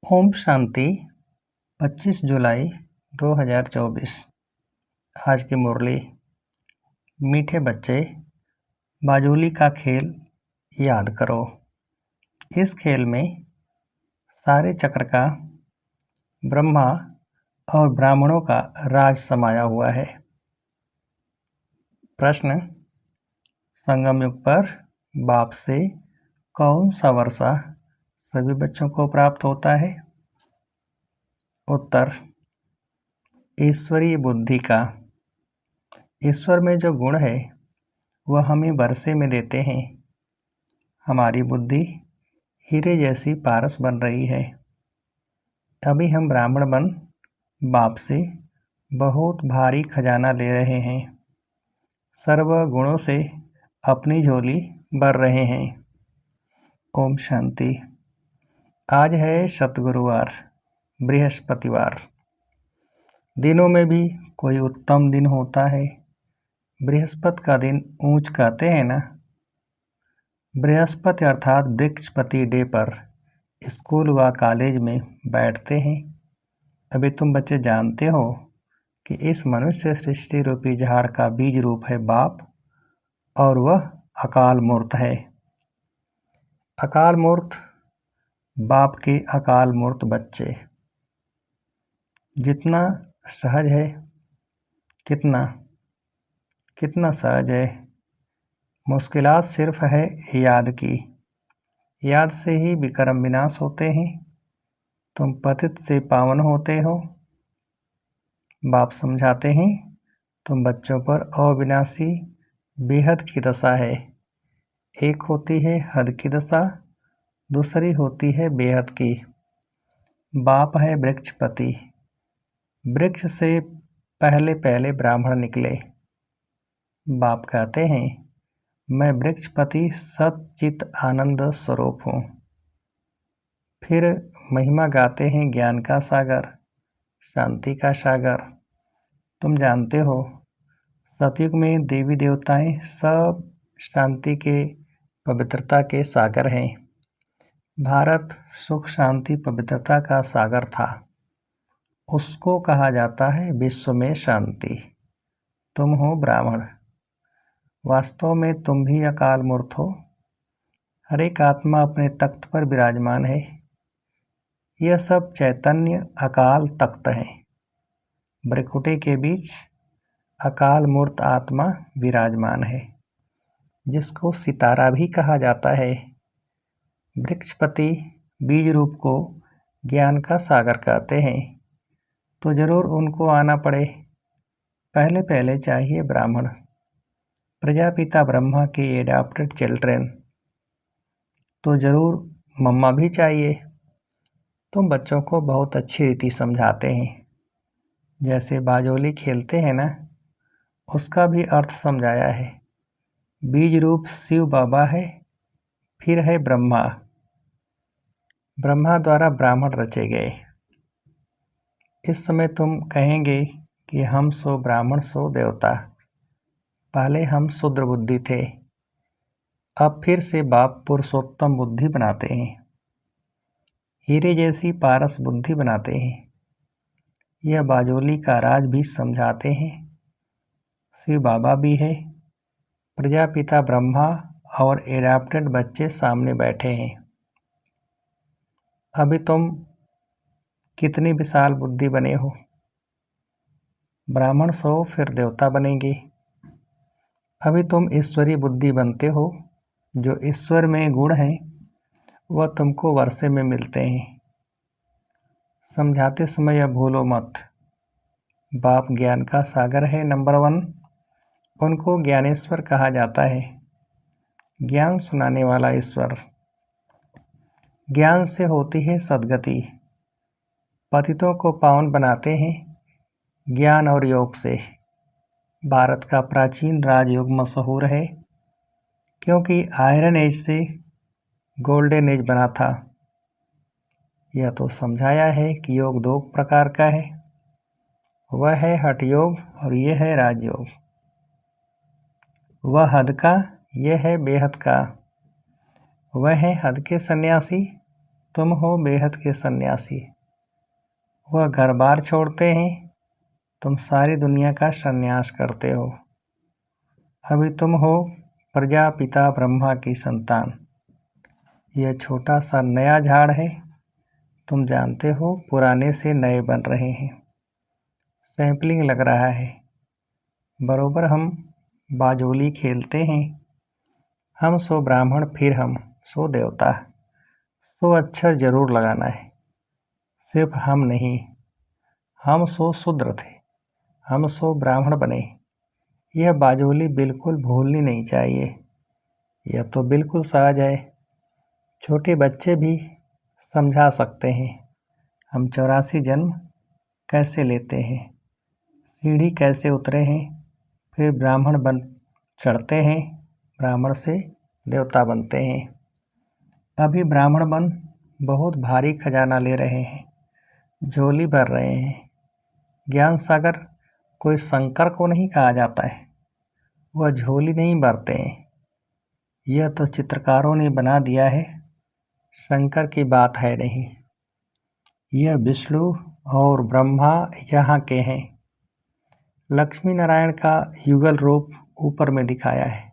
ओम शांति 25 जुलाई 2024। आज की मुरली। मीठे बच्चे, बाजुली का खेल याद करो। इस खेल में सारे चक्र का ब्रह्मा और ब्राह्मणों का राज समाया हुआ है। प्रश्न: संगम युग पर बाप से कौन सा वर्षा सभी बच्चों को प्राप्त होता है? उत्तर: ईश्वरीय बुद्धि का। ईश्वर में जो गुण है वह हमें वर्षे में देते हैं। हमारी बुद्धि हीरे जैसी पारस बन रही है। अभी हम ब्राह्मण बन बाप से बहुत भारी खजाना ले रहे हैं। सर्व गुणों से अपनी झोली भर रहे हैं। ओम शांति। आज है सतगुरुवार, बृहस्पतिवार। दिनों में भी कोई उत्तम दिन होता है। बृहस्पति का दिन ऊंच कहते हैं ना। बृहस्पति अर्थात वृक्षपति डे पर स्कूल व कॉलेज में बैठते हैं। अभी तुम बच्चे जानते हो कि इस मनुष्य सृष्टि रूपी झाड़ का बीज रूप है बाप, और वह अकाल मूर्त है। अकाल मूर्त बाप के अकाल मूर्त बच्चे। जितना सहज है, कितना सहज है। मुश्किलात सिर्फ है याद की। याद से ही विकर्म विनाश होते हैं। तुम पतित से पावन होते हो। बाप समझाते हैं तुम बच्चों पर अविनाशी बेहद की दशा है। एक होती है हद की दशा, दूसरी होती है बेहद की। बाप है वृक्षपति। वृक्ष से पहले ब्राह्मण निकले। बाप कहते हैं मैं वृक्षपति सच्चित आनंद स्वरूप हूँ। फिर महिमा गाते हैं ज्ञान का सागर, शांति का सागर। तुम जानते हो सतयुग में देवी देवताएं सब शांति के पवित्रता के सागर हैं। भारत सुख शांति पवित्रता का सागर था। उसको कहा जाता है विश्व में शांति। तुम हो ब्राह्मण। वास्तव में तुम भी अकाल मूर्त हो। हर एक आत्मा अपने तख्त पर विराजमान है। यह सब चैतन्य अकाल तख्त है। ब्रकुटे के बीच अकाल मूर्त आत्मा विराजमान है, जिसको सितारा भी कहा जाता है। वृक्षपति बीज रूप को ज्ञान का सागर कहते हैं, तो जरूर उनको आना पड़े। पहले चाहिए ब्राह्मण, प्रजापिता ब्रह्मा के एडॉप्टेड चिल्ड्रेन। तो जरूर मम्मा भी चाहिए। तुम बच्चों को बहुत अच्छी रीति समझाते हैं। जैसे बाजोली खेलते हैं ना, उसका भी अर्थ समझाया है। बीज रूप शिव बाबा है, फिर है ब्रह्मा। ब्रह्मा द्वारा ब्राह्मण रचे गए। इस समय तुम कहेंगे कि हम सो ब्राह्मण सो देवता। पहले हम शूद्र बुद्धि थे, अब फिर से बाप पुरुषोत्तम बुद्धि बनाते हैं। हीरे जैसी पारस बुद्धि बनाते हैं। यह बाजोली का राज भी समझाते हैं। शिव बाबा भी है, प्रजापिता ब्रह्मा और एडॉप्टेड बच्चे सामने बैठे हैं। अभी तुम कितनी विशाल बुद्धि बने हो। ब्राह्मण सो फिर देवता बनेंगे। अभी तुम ईश्वरी बुद्धि बनते हो। जो ईश्वर में गुण हैं वह तुमको वर्षे में मिलते हैं। समझाते समय यह भूलो मत, बाप ज्ञान का सागर है नंबर 1। उनको ज्ञानेश्वर कहा जाता है, ज्ञान सुनाने वाला ईश्वर। ज्ञान से होती है सद्गति। पतितों को पावन बनाते हैं ज्ञान और योग से। भारत का प्राचीन राजयोग मशहूर है, क्योंकि आयरन एज से गोल्डन एज बना था। यह तो समझाया है कि योग 2 प्रकार का है। वह है हठ योग और यह है राजयोग। वह हद का, यह है बेहद का। वह है हद के सन्यासी तुम हो बेहद के सन्यासी। वह घर बार छोड़ते हैं, तुम सारी दुनिया का सन्यास करते हो। अभी तुम हो प्रजापिता ब्रह्मा की संतान। यह छोटा सा नया झाड़ है, तुम जानते हो पुराने से नए बन रहे हैं। सैंपलिंग लग रहा है। बरोबर हम बाजोली खेलते हैं। हम सो ब्राह्मण फिर हम सो देवता। सो अक्षर जरूर लगाना है। सिर्फ हम नहीं, हम सो शूद्र थे, हम सो ब्राह्मण बने। यह बाजोली बिल्कुल भूलनी नहीं चाहिए। यह तो बिल्कुल सहज है। छोटे बच्चे भी समझा सकते हैं। हम 84 जन्म कैसे लेते हैं, सीढ़ी कैसे उतरे हैं, फिर ब्राह्मण बन चढ़ते हैं, ब्राह्मण से देवता बनते हैं। अभी ब्राह्मण बन बहुत भारी खजाना ले रहे हैं, झोली भर रहे हैं। ज्ञान सागर कोई शंकर को नहीं कहा जाता है, वह झोली नहीं भरते हैं। यह तो चित्रकारों ने बना दिया है, शंकर की बात है नहीं। यह विष्णु और ब्रह्मा यहाँ के हैं। लक्ष्मी नारायण का युगल रूप ऊपर में दिखाया है।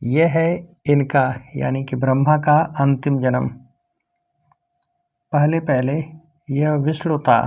यह है इनका यानी कि ब्रह्मा का अंतिम जन्म। पहले पहले यह विष्णु था,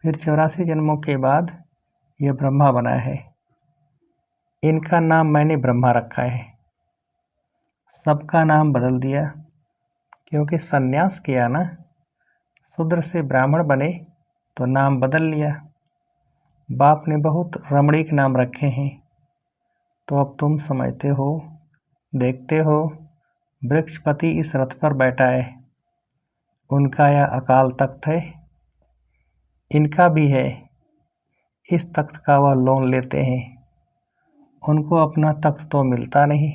फिर 84 जन्मों के बाद यह ब्रह्मा बना है। इनका नाम मैंने ब्रह्मा रखा है। सबका नाम बदल दिया क्योंकि सन्यास किया ना। शूद्र से ब्राह्मण बने तो नाम बदल लिया। बाप ने बहुत रमणीक नाम रखे हैं, तो अब तुम समझते हो। देखते हो वृक्षपति इस रथ पर बैठा है। उनका यह अकाल तख्त है, इनका भी है। इस तख्त का वह लोन लेते हैं। उनको अपना तख्त तो मिलता नहीं।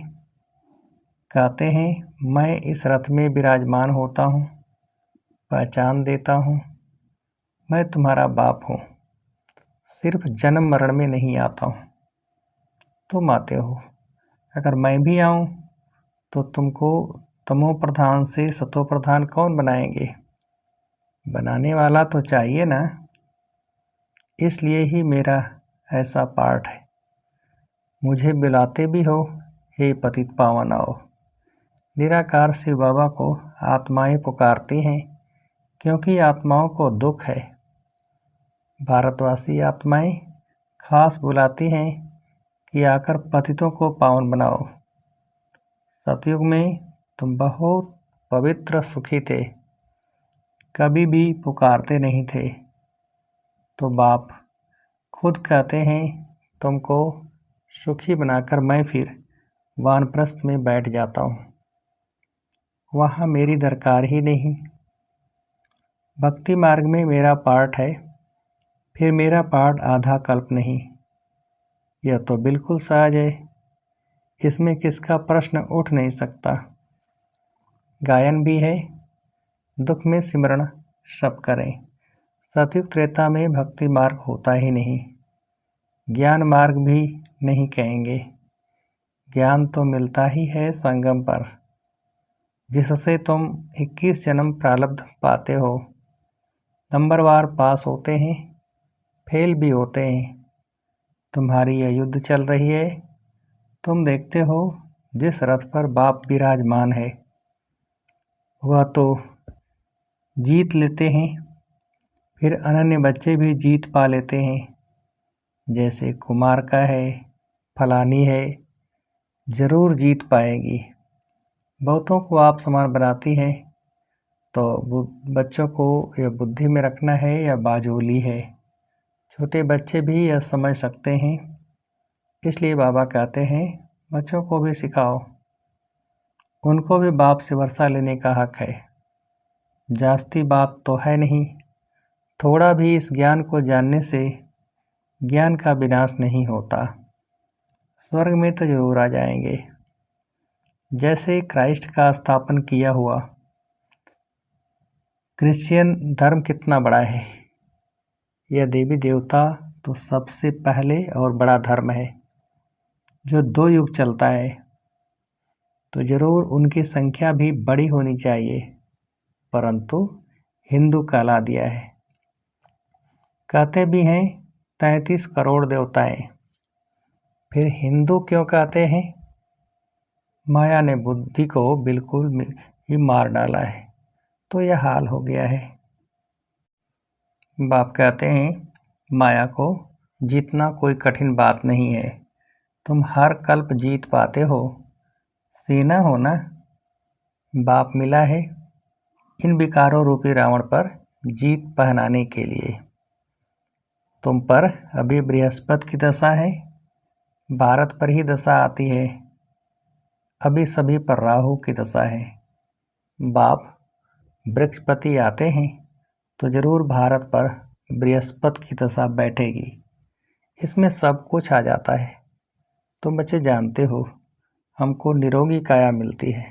कहते हैं मैं इस रथ में विराजमान होता हूँ, पहचान देता हूँ। मैं तुम्हारा बाप हूँ, सिर्फ जन्म मरण में नहीं आता हूँ। तुम आते हो। अगर मैं भी आऊँ तो तुमको तमो प्रधान से सतो प्रधान कौन बनाएंगे? बनाने वाला तो चाहिए ना। इसलिए ही मेरा ऐसा पाठ है। मुझे बुलाते भी हो, हे पतित पावन आओ। निराकार शिव बाबा को आत्माएं पुकारती हैं क्योंकि आत्माओं को दुख है। भारतवासी आत्माएं खास बुलाती हैं कि आकर पतितों को पावन बनाओ। सतयुग में तुम बहुत पवित्र सुखी थे, कभी भी पुकारते नहीं थे। तो बाप खुद कहते हैं तुमको सुखी बनाकर मैं फिर वानप्रस्थ में बैठ जाता हूँ। वहाँ मेरी दरकार ही नहीं। भक्ति मार्ग में मेरा पाठ है, फिर मेरा पाठ आधा कल्प नहीं। यह तो बिल्कुल सहज है, इसमें किसका प्रश्न उठ नहीं सकता। गायन भी है, दुख में सिमरण सब करें। सतयुग त्रेता में भक्ति मार्ग होता ही नहीं, ज्ञान मार्ग भी नहीं कहेंगे। ज्ञान तो मिलता ही है संगम पर, जिससे तुम 21 जन्म प्रारब्ध पाते हो। नंबरवार पास होते हैं, फेल भी होते हैं। तुम्हारी यह युद्ध चल रही है। तुम देखते हो जिस रथ पर बाप विराजमान है, वह तो जीत लेते हैं, फिर अनन्य बच्चे भी जीत पा लेते हैं। जैसे कुमार का है, फलानी है, जरूर जीत पाएगी। बहुतों को आप समान बनाती हैं, तो बच्चों को यह बुद्धि में रखना है या बाजोली है। छोटे बच्चे भी यह समझ सकते हैं, इसलिए बाबा कहते हैं बच्चों को भी सिखाओ। उनको भी बाप से वर्षा लेने का हक है। जास्ती बात तो है नहीं। थोड़ा भी इस ज्ञान को जानने से ज्ञान का विनाश नहीं होता। स्वर्ग में तो जरूर आ जाएंगे। जैसे क्राइस्ट का स्थापन किया हुआ क्रिश्चियन धर्म कितना बड़ा है। यह देवी देवता तो सबसे पहले और बड़ा धर्म है, जो 2 युग चलता है। तो ज़रूर उनकी संख्या भी बड़ी होनी चाहिए, परंतु हिंदू कहला दिया है। कहते भी हैं 33 करोड़ देवताएं, फिर हिंदू क्यों कहते हैं? माया ने बुद्धि को बिल्कुल ही मार डाला है, तो यह हाल हो गया है। बाप कहते हैं माया को जीतना कोई कठिन बात नहीं है, तुम हर कल्प जीत पाते हो, सीना हो ना। बाप मिला है इन विकारों रूपी रावण पर जीत पहनाने के लिए। तुम पर अभी बृहस्पति की दशा है, भारत पर ही दशा आती है, अभी सभी पर राहु की दशा है। बाप बृहस्पति आते हैं तो जरूर भारत पर बृहस्पति की दशा बैठेगी, इसमें सब कुछ आ जाता है। तुम बच्चे जानते हो हमको निरोगी काया मिलती है,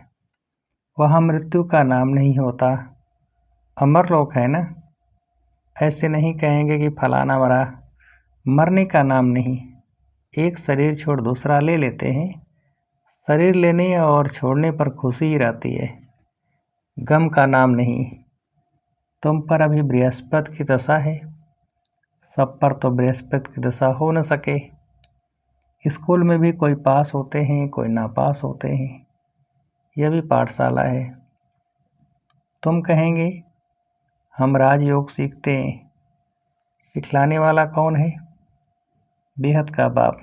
वहाँ मृत्यु का नाम नहीं होता, अमरलोक है ना। ऐसे नहीं कहेंगे कि फलाना मरा, मरने का नाम नहीं, एक शरीर छोड़ दूसरा ले लेते हैं, शरीर लेने और छोड़ने पर खुशी ही रहती है, गम का नाम नहीं। तुम पर अभी बृहस्पति की दशा है, सब पर तो बृहस्पति की दशा हो न सके। स्कूल में भी कोई पास होते हैं, कोई नापास होते हैं, यह भी पाठशाला है। तुम कहेंगे हम राजयोग सीखते हैं, सिखलाने वाला कौन है? बेहद का बाप।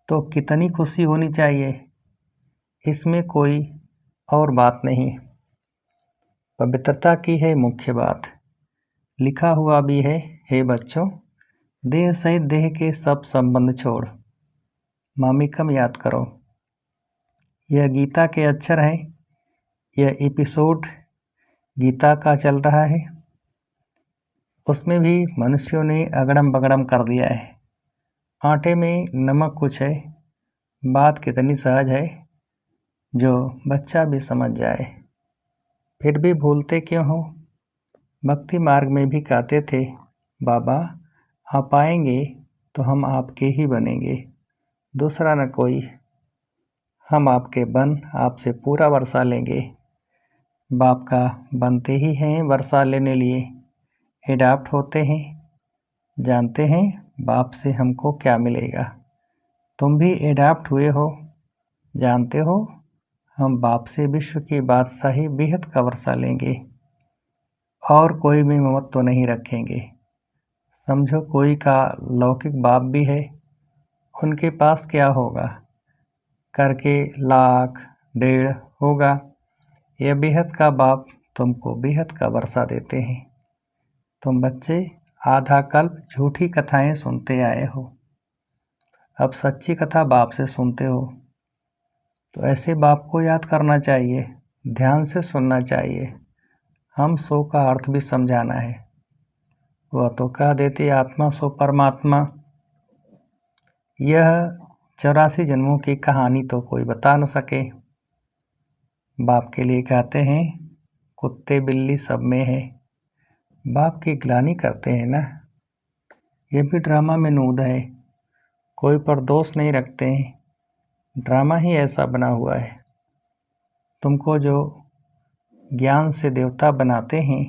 तो कितनी खुशी होनी चाहिए, इसमें कोई और बात नहीं। पवित्रता की है मुख्य बात। लिखा हुआ भी है, हे बच्चों, देह सहित देह के सब संबंध छोड़ मामिकम याद करो। यह गीता के अक्षर हैं, यह एपिसोड गीता का चल रहा है, उसमें भी मनुष्यों ने अगड़म बगड़म कर दिया है। आटे में नमक कुछ है, बात कितनी सहज है जो बच्चा भी समझ जाए, फिर भी भूलते क्यों हो? भक्ति मार्ग में भी कहते थे बाबा आप आएंगे तो हम आपके ही बनेंगे, दूसरा न कोई, हम आपके बन आपसे पूरा वर्षा लेंगे। बाप का बनते ही हैं वर्षा लेने लिए, एडाप्ट होते हैं, जानते हैं बाप से हमको क्या मिलेगा। तुम भी एडाप्ट हुए हो, जानते हो हम बाप से विश्व की बादशाही बेहद का वर्षा लेंगे और कोई भी ममत तो नहीं रखेंगे। समझो कोई का लौकिक बाप भी है, उनके पास क्या होगा, करके 1,00,000 1,500,000 होगा। यह बेहद का बाप तुमको बेहद का वर्षा देते हैं। तुम बच्चे आधा कल्प झूठी कथाएं सुनते आए हो, अब सच्ची कथा बाप से सुनते हो, तो ऐसे बाप को याद करना चाहिए, ध्यान से सुनना चाहिए। हम सो का अर्थ भी समझाना है। वह तो कह देते आत्मा सो परमात्मा। यह 84 जन्मों की कहानी तो कोई बता न सके। बाप के लिए कहते हैं कुत्ते बिल्ली सब में है, बाप की ग्लानि करते हैं ना। यह भी ड्रामा में नूद है, कोई पर दोष नहीं रखते हैं, ड्रामा ही ऐसा बना हुआ है। तुमको जो ज्ञान से देवता बनाते हैं,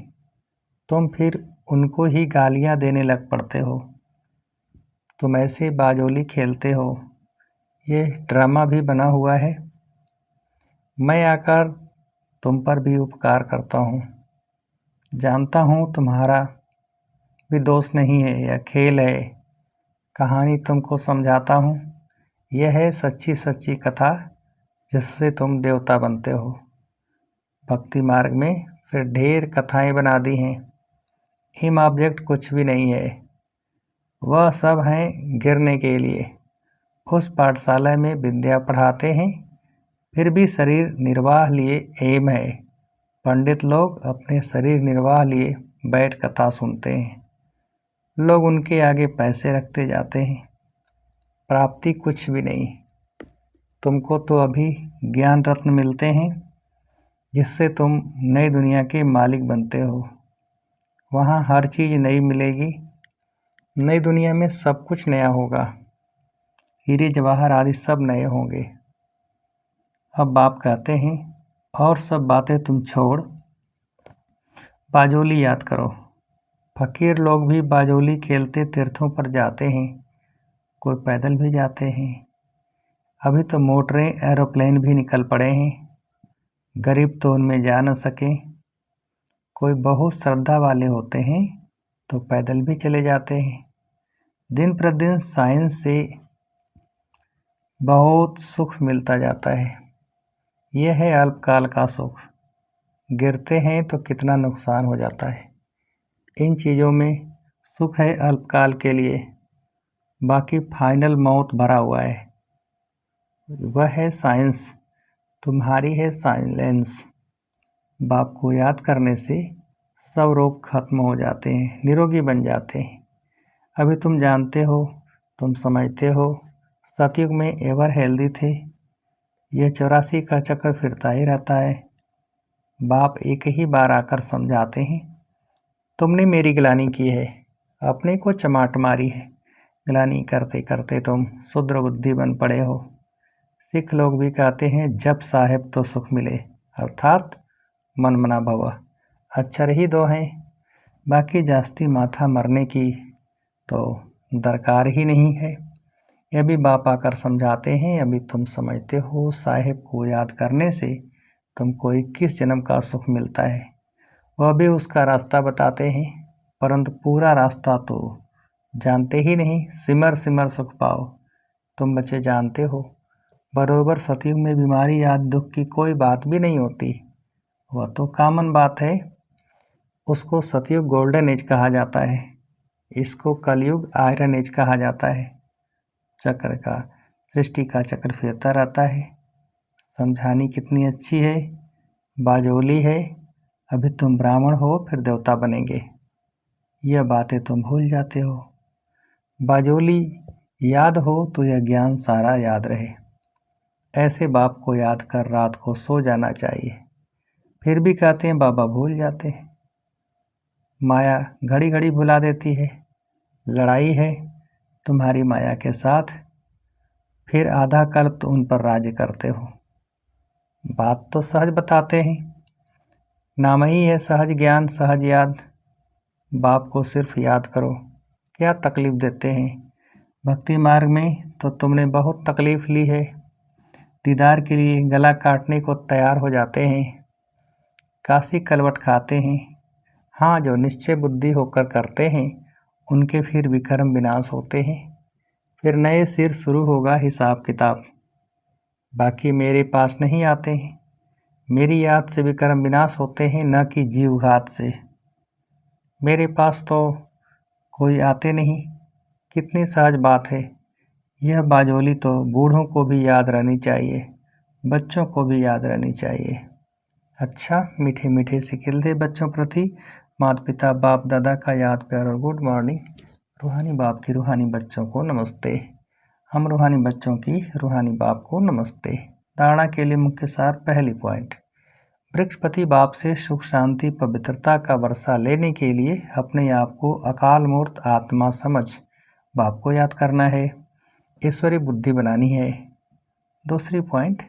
तुम फिर उनको ही गालियाँ देने लग पड़ते हो। तुम ऐसे बाजोली खेलते हो, ये ड्रामा भी बना हुआ है। मैं आकर तुम पर भी उपकार करता हूँ, जानता हूँ तुम्हारा भी दोष नहीं है, यह खेल है, कहानी तुमको समझाता हूँ। यह है सच्ची सच्ची कथा जिससे तुम देवता बनते हो। भक्ति मार्ग में फिर ढेर कथाएं बना दी हैं, हिम ऑब्जेक्ट कुछ भी नहीं है, वह सब हैं गिरने के लिए। उस पाठशाला में विद्या पढ़ाते हैं, फिर भी शरीर निर्वाह लिए एम है। पंडित लोग अपने शरीर निर्वाह लिए बैठ कथा सुनते हैं, लोग उनके आगे पैसे रखते जाते हैं, प्राप्ति कुछ भी नहीं। तुमको तो अभी ज्ञान रत्न मिलते हैं जिससे तुम नई दुनिया के मालिक बनते हो। वहाँ हर चीज़ नई मिलेगी, नई दुनिया में सब कुछ नया होगा, हीरे जवाहर आदि सब नए होंगे। अब बाप कहते हैं और सब बातें तुम छोड़ बाजोली याद करो। फकीर लोग भी बाजोली खेलते तीर्थों पर जाते हैं, कोई पैदल भी जाते हैं। अभी तो मोटरें एरोप्लेन भी निकल पड़े हैं, गरीब तो उनमें जा न सके। कोई बहुत श्रद्धा वाले होते हैं तो पैदल भी चले जाते हैं। दिन प्रतिदिन साइंस से बहुत सुख मिलता जाता है। यह है अल्पकाल का सुख, गिरते हैं तो कितना नुकसान हो जाता है। इन चीज़ों में सुख है अल्पकाल के लिए, बाकी फाइनल मौत भरा हुआ है। वह है साइंस, तुम्हारी है साइलेंस। बाप को याद करने से सब रोग खत्म हो जाते हैं, निरोगी बन जाते हैं। अभी तुम जानते हो, तुम समझते हो, सतयुग में एवर हेल्दी थे। यह 84 का चक्र फिरता ही रहता है। बाप एक ही बार आकर समझाते हैं, तुमने मेरी गिलानी की है, अपने को चमाट मारी है। गिलानी करते करते तुम शुद्र बुद्धि बन पड़े हो। सिख लोग भी कहते हैं जब साहेब तो सुख मिले, अर्थात मन मना भव। अक्षर ही दो हैं, बाकी जास्ती माथा मरने की तो दरकार ही नहीं है। यह भी बाप आकर समझाते हैं, अभी तुम समझते हो साहेब को याद करने से तुमको 21 जन्म का सुख मिलता है। वह भी उसका रास्ता बताते हैं, परंतु पूरा रास्ता तो जानते ही नहीं। सिमर सिमर सुख पाओ। तुम बच्चे जानते हो, बरोबर सतयुग में बीमारी या दुख की कोई बात भी नहीं होती। वह तो कॉमन बात है। उसको सतयुग गोल्डन एज कहा जाता है, इसको कलयुग आयरन एज कहा जाता है। चक्र का, सृष्टि का चक्र फिरता रहता है। समझानी कितनी अच्छी है, बाजोली है। अभी तुम ब्राह्मण हो फिर देवता बनेंगे, यह बातें तुम भूल जाते हो। बाजोली याद हो तो यह ज्ञान सारा याद रहे। ऐसे बाप को याद कर रात को सो जाना चाहिए। फिर भी कहते हैं बाबा भूल जाते हैं। माया घड़ी घड़ी भुला देती है। लड़ाई है तुम्हारी माया के साथ, फिर आधा कल्प तो उन पर राज्य करते हो। बात तो सहज बताते हैं, नाम ही है सहज ज्ञान सहज याद। बाप को सिर्फ याद करो, क्या तकलीफ़ देते हैं। भक्ति मार्ग में तो तुमने बहुत तकलीफ़ ली है, दीदार के लिए गला काटने को तैयार हो जाते हैं, काशी कलवट खाते हैं। हाँ, जो निश्चय बुद्धि होकर करते हैं उनके फिर विक्रम विनाश होते हैं, फिर नए सिर शुरू होगा हिसाब किताब। बाकी मेरे पास नहीं आते हैं, मेरी याद से विक्रम विनाश होते हैं, न कि जीवघात से। मेरे पास तो कोई आते नहीं। कितनी सहज बात है। यह बाजोली तो बूढ़ों को भी याद रहनी चाहिए, बच्चों को भी याद रहनी चाहिए। अच्छा, मीठे मीठे सिकिल दे बच्चों प्रति माता पिता बाप दादा का याद प्यार और गुड मॉर्निंग। रूहानी बाप की रूहानी बच्चों को नमस्ते। हम रूहानी बच्चों की रूहानी बाप को नमस्ते। धारणा के लिए मुख्य सार, पहली पॉइंट, वृक्षपति बाप से सुख शांति पवित्रता का वर्षा लेने के लिए अपने आप को अकाल मूर्त आत्मा समझ बाप को याद करना है, ईश्वरी बुद्धि बनानी है। दूसरी पॉइंट,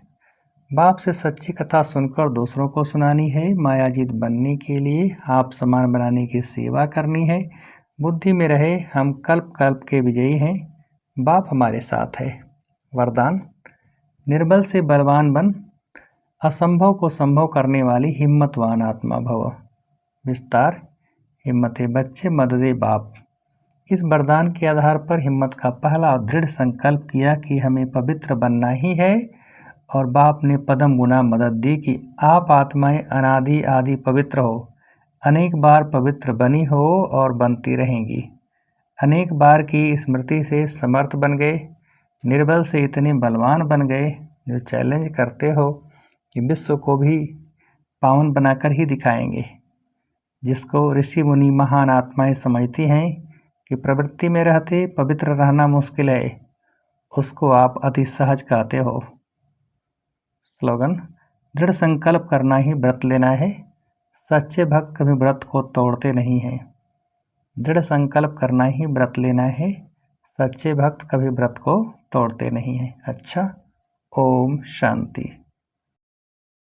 बाप से सच्ची कथा सुनकर दूसरों को सुनानी है, मायाजीत बनने के लिए आप समान बनाने की सेवा करनी है। बुद्धि में रहे हम कल्प कल्प के विजयी हैं, बाप हमारे साथ है। वरदान, निर्बल से बलवान बन, असंभव को संभव करने वाली हिम्मतवान आत्मा भव। विस्तार, हिम्मते बच्चे मददे बाप। इस वरदान के आधार पर हिम्मत का पहला और दृढ़ संकल्प किया कि हमें पवित्र बनना ही है, और बाप ने पदम गुना मदद दी कि आप आत्माएं अनादि आदि पवित्र हो, अनेक बार पवित्र बनी हो और बनती रहेंगी। अनेक बार की स्मृति से समर्थ बन गए, निर्बल से इतने बलवान बन गए जो चैलेंज करते हो कि विश्व को भी पावन बनाकर ही दिखाएंगे। जिसको ऋषि मुनि महान आत्माएं समझती हैं कि प्रवृत्ति में रहते पवित्र रहना मुश्किल है, उसको आप अति सहज कहते हो। स्लोगन, दृढ़ संकल्प करना ही व्रत लेना है, सच्चे भक्त कभी व्रत को तोड़ते नहीं हैं। दृढ़ संकल्प करना ही व्रत लेना है, सच्चे भक्त कभी व्रत को तोड़ते नहीं हैं। अच्छा, ओम शांति।